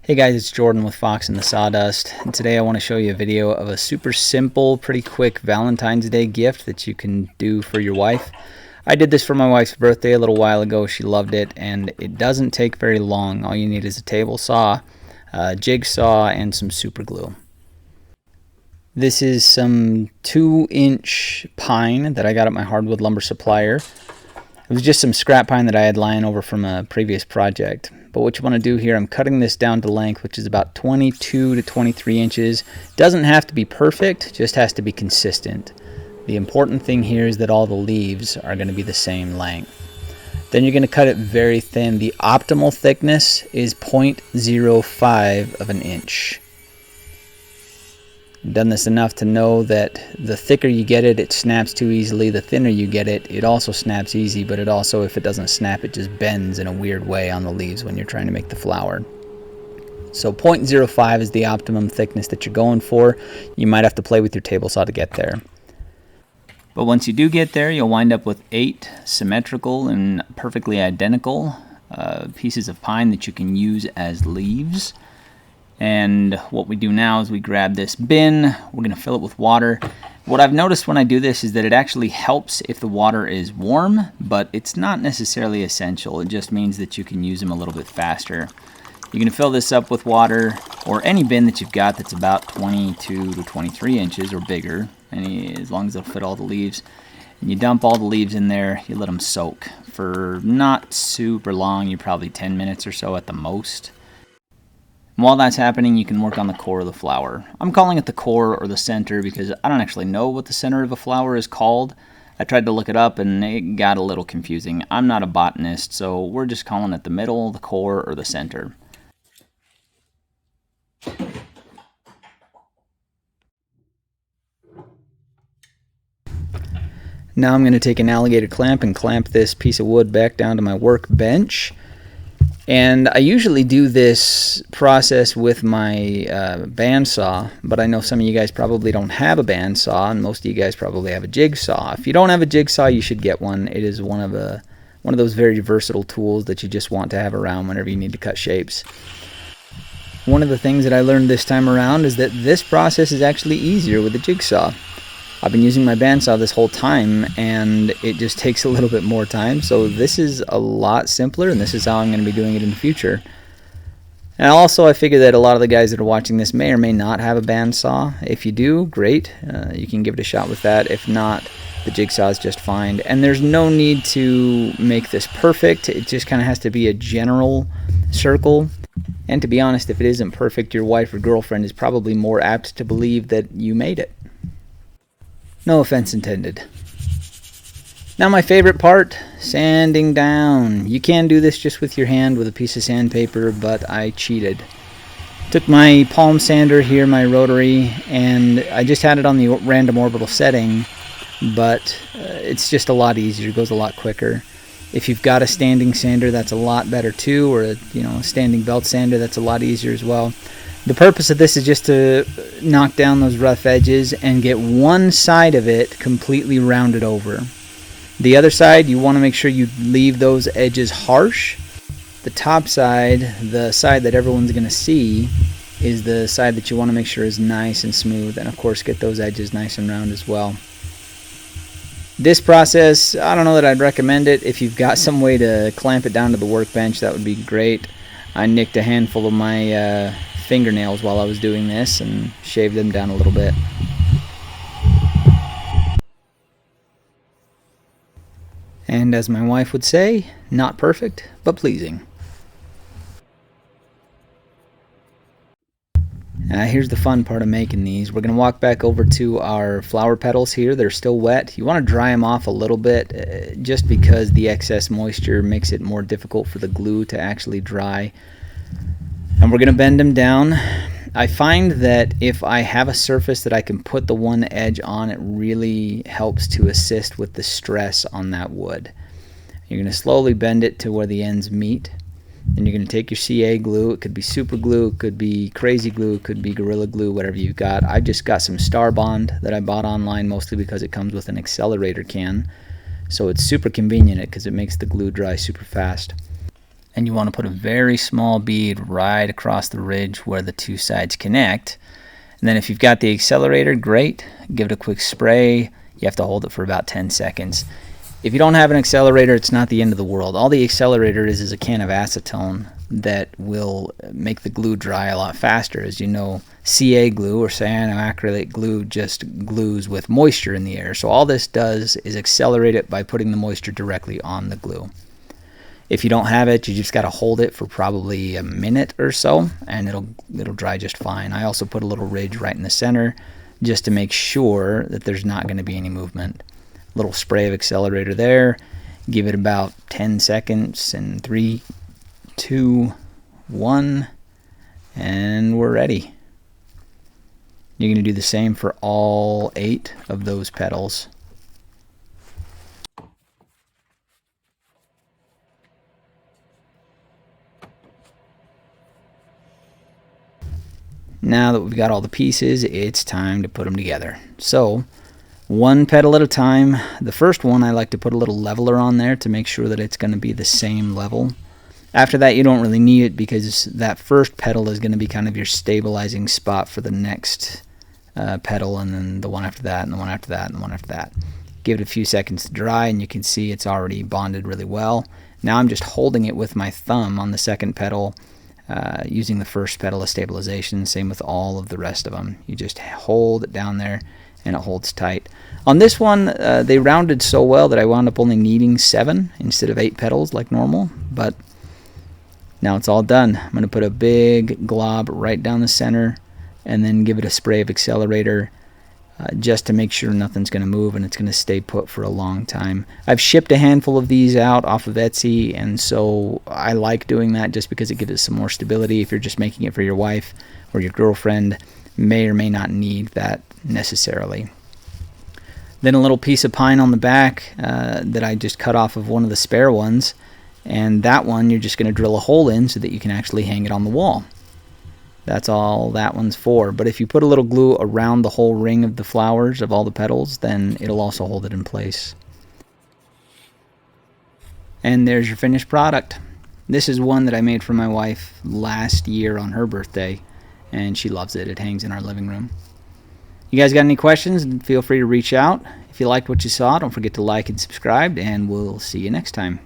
Hey guys, it's Jordan with Fox and the Sawdust, and today I want to show you a video of a super simple, pretty quick Valentine's Day gift that you can do for your wife. I did this for my wife's birthday a little while ago. She loved it, and it doesn't take very long. All you need is a table saw, a jigsaw, and some super glue. This is some 2-inch pine that I got at my hardwood lumber supplier. It was just some scrap pine that I had lying over from a previous project. But what you want to do here, I'm cutting this down to length, which is about 22 to 23 inches. Doesn't have to be perfect, just has to be consistent. The important thing here is that all the leaves are going to be the same length. Then you're going to cut it very thin. The optimal thickness is 0.05 of an inch. I've done this enough to know that the thicker you get it, it snaps too easily. The thinner you get it, it also snaps easy, but it also, if it doesn't snap, it just bends in a weird way on the leaves when you're trying to make the flower. So 0.05 is the optimum thickness that you're going for. You might have to play with your table saw to get there. But once you do get there, you'll wind up with 8 symmetrical and perfectly identical pieces of pine that you can use as leaves. And what we do now is we grab this bin, we're going to fill it with water. What I've noticed when I do this is that it actually helps if the water is warm, but it's not necessarily essential. It just means that you can use them a little bit faster. You're going to fill this up with water, or any bin that you've got that's about 22 to 23 inches or bigger, as long as it'll fit all the leaves. And you dump all the leaves in there, you let them soak for not super long, you're probably 10 minutes or so at the most. And while that's happening, you can work on the core of the flower. I'm calling it the core or the center because I don't actually know what the center of a flower is called. I tried to look it up and it got a little confusing. I'm not a botanist, so we're just calling it the middle, the core, or the center. Now I'm going to take an alligator clamp and clamp this piece of wood back down to my workbench. And I usually do this process with my bandsaw, but I know some of you guys probably don't have a bandsaw, and most of you guys probably have a jigsaw. If you don't have a jigsaw, you should get one. It is one of those very versatile tools that you just want to have around whenever you need to cut shapes. One of the things that I learned this time around is that this process is actually easier with a jigsaw. I've been using my bandsaw this whole time, and it just takes a little bit more time. So this is a lot simpler, and this is how I'm going to be doing it in the future. And also, I figure that a lot of the guys that are watching this may or may not have a bandsaw. If you do, great. You can give it a shot with that. If not, the jigsaw is just fine. And there's no need to make this perfect. It just kind of has to be a general circle. And to be honest, if it isn't perfect, your wife or girlfriend is probably more apt to believe that you made it. No offense intended. Now my favorite part, sanding down. You can do this just with your hand with a piece of sandpaper, but I cheated. Took my palm sander here, my rotary, and I just had it on the random orbital setting, but it's just a lot easier, it goes a lot quicker. If you've got a standing sander, that's a lot better too, or a standing belt sander, that's a lot easier as well. The purpose of this is just to knock down those rough edges and get one side of it completely rounded over. The other side, you want to make sure you leave those edges harsh. The top side, the side that everyone's going to see, is the side that you want to make sure is nice and smooth, and of course get those edges nice and round as well. This process, I don't know that I'd recommend it. If you've got some way to clamp it down to the workbench, that would be great. I nicked a handful of my fingernails while I was doing this and shaved them down a little bit. And as my wife would say, not perfect, but pleasing. Here's the fun part of making these. We're going to walk back over to our flower petals here. They're still wet. You want to dry them off a little bit just because the excess moisture makes it more difficult for the glue to actually dry. And we're going to bend them down. I find that if I have a surface that I can put the one edge on, it really helps to assist with the stress on that wood. You're going to slowly bend it to where the ends meet. Then you're going to take your CA glue. It could be super glue, it could be crazy glue, it could be Gorilla Glue, whatever you've got. I've just got some Star Bond that I bought online, mostly because it comes with an accelerator can. So it's super convenient because it makes the glue dry super fast. and you want to put a very small bead right across the ridge where the two sides connect. And then if you've got the accelerator, great. Give it a quick spray. You have to hold it for about 10 seconds. If you don't have an accelerator, it's not the end of the world. All the accelerator is a can of acetone that will make the glue dry a lot faster. As you know, CA glue or cyanoacrylate glue just glues with moisture in the air. So all this does is accelerate it by putting the moisture directly on the glue. If you don't have it, you just got to hold it for probably a minute or so, and it'll dry just fine. I also put a little ridge right in the center just to make sure that there's not going to be any movement. Little spray of accelerator there. Give it about 10 seconds, and 3, 2, 1, and we're ready. You're going to do the same for all 8 of those petals. Now that we've got all the pieces, it's time to put them together. So, one petal at a time. The first one, I like to put a little leveler on there to make sure that it's going to be the same level. After that, you don't really need it because that first petal is going to be kind of your stabilizing spot for the next petal, and then the one after that, and the one after that, and the one after that. Give it a few seconds to dry, and you can see it's already bonded really well. Now I'm just holding it with my thumb on the second petal, using the first petal as stabilization. Same with all of the rest of them. You just hold it down there and it holds tight. On this one, they rounded so well that I wound up only needing 7 instead of 8 petals like normal, but now it's all done. I'm going to put a big glob right down the center and then give it a spray of accelerator just to make sure nothing's going to move and it's going to stay put for a long time. I've shipped a handful of these out off of Etsy, and so I like doing that just because it gives it some more stability. If you're just making it for your wife or your girlfriend, may or may not need that necessarily. Then a little piece of pine on the back that I just cut off of one of the spare ones, and that one you're just going to drill a hole in so that you can actually hang it on the wall. That's all that one's for. But if you put a little glue around the whole ring of the flowers of all the petals, then it'll also hold it in place. And there's your finished product. This is one that I made for my wife last year on her birthday, and she loves it. It hangs in our living room. You guys got any questions? Feel free to reach out. If you liked what you saw, don't forget to like and subscribe, and we'll see you next time.